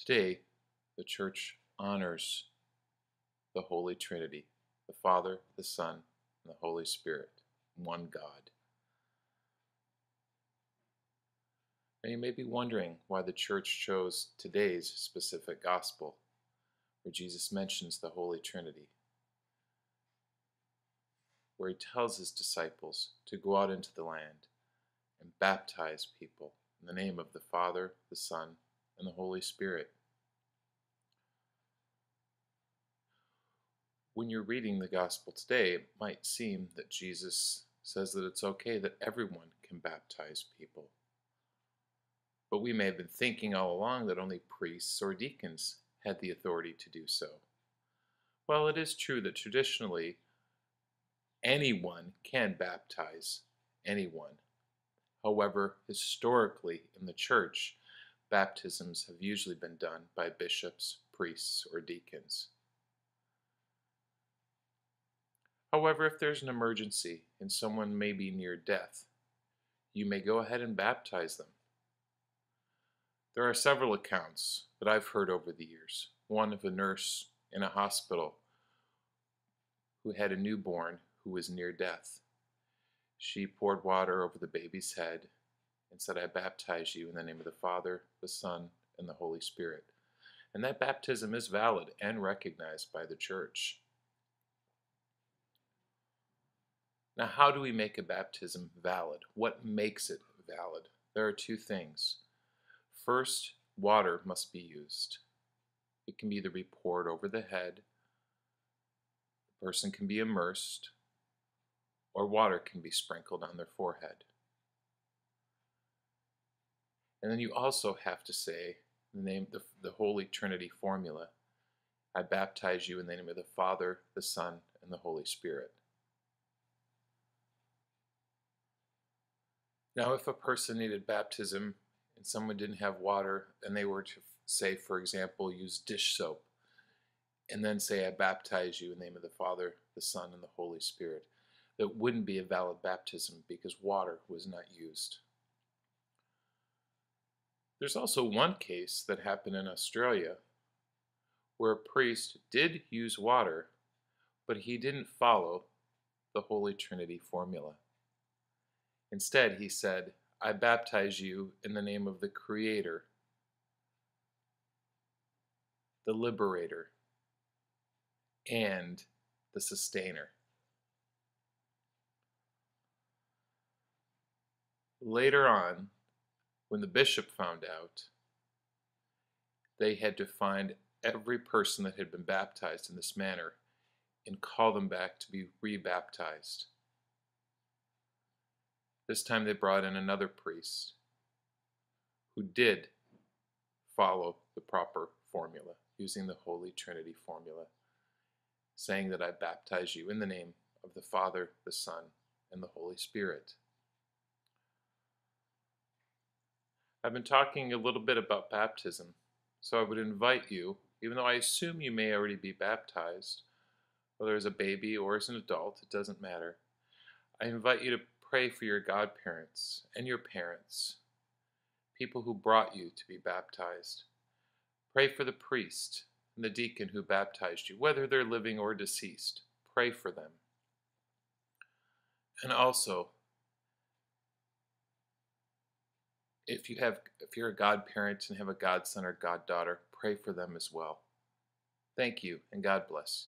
Today, the Church honors the Holy Trinity, the Father, the Son, and the Holy Spirit, one God. Now you may be wondering why the Church chose today's specific gospel, where Jesus mentions the Holy Trinity, where he tells his disciples to go out into the land and baptize people in the name of the Father, the Son, and the Holy Spirit. When you're reading the gospel today, it might seem that Jesus says that it's okay that everyone can baptize people. But we may have been thinking all along that only priests or deacons had the authority to do so. Well, it is true that traditionally anyone can baptize anyone. However, historically in the church, baptisms have usually been done by bishops, priests, or deacons. However, if there's an emergency and someone may be near death, you may go ahead and baptize them. There are several accounts that I've heard over the years. One of a nurse in a hospital who had a newborn who was near death. She poured water over the baby's head and said, "I baptize you in the name of the Father, the Son, and the Holy Spirit." And that baptism is valid and recognized by the church. Now, how do we make a baptism valid? What makes it valid? There are two things. First, water must be used. It can either be poured over the head, the person can be immersed, or water can be sprinkled on their forehead. And then you also have to say the Holy Trinity formula. I baptize you in the name of the Father, the Son, and the Holy Spirit. Now, if a person needed baptism and someone didn't have water, and they were to say, for example, use dish soap, and then say, I baptize you in the name of the Father, the Son, and the Holy Spirit, that wouldn't be a valid baptism because water was not used. There's also one case that happened in Australia where a priest did use water, but he didn't follow the Holy Trinity formula. Instead, he said, I baptize you in the name of the Creator, the Liberator, and the Sustainer. Later on, when the bishop found out, they had to find every person that had been baptized in this manner and call them back to be rebaptized. This time they brought in another priest who did follow the proper formula, using the Holy Trinity formula, saying that I baptize you in the name of the Father, the Son, and the Holy Spirit. I've been talking a little bit about baptism, so I would invite you, even though I assume you may already be baptized, whether as a baby or as an adult, it doesn't matter. I invite you to pray for your godparents and your parents, people who brought you to be baptized. Pray for the priest and the deacon who baptized you, whether they're living or deceased. Pray for them. And also, if you're a godparent and have a godson or goddaughter, pray for them as well. Thank you, and God bless.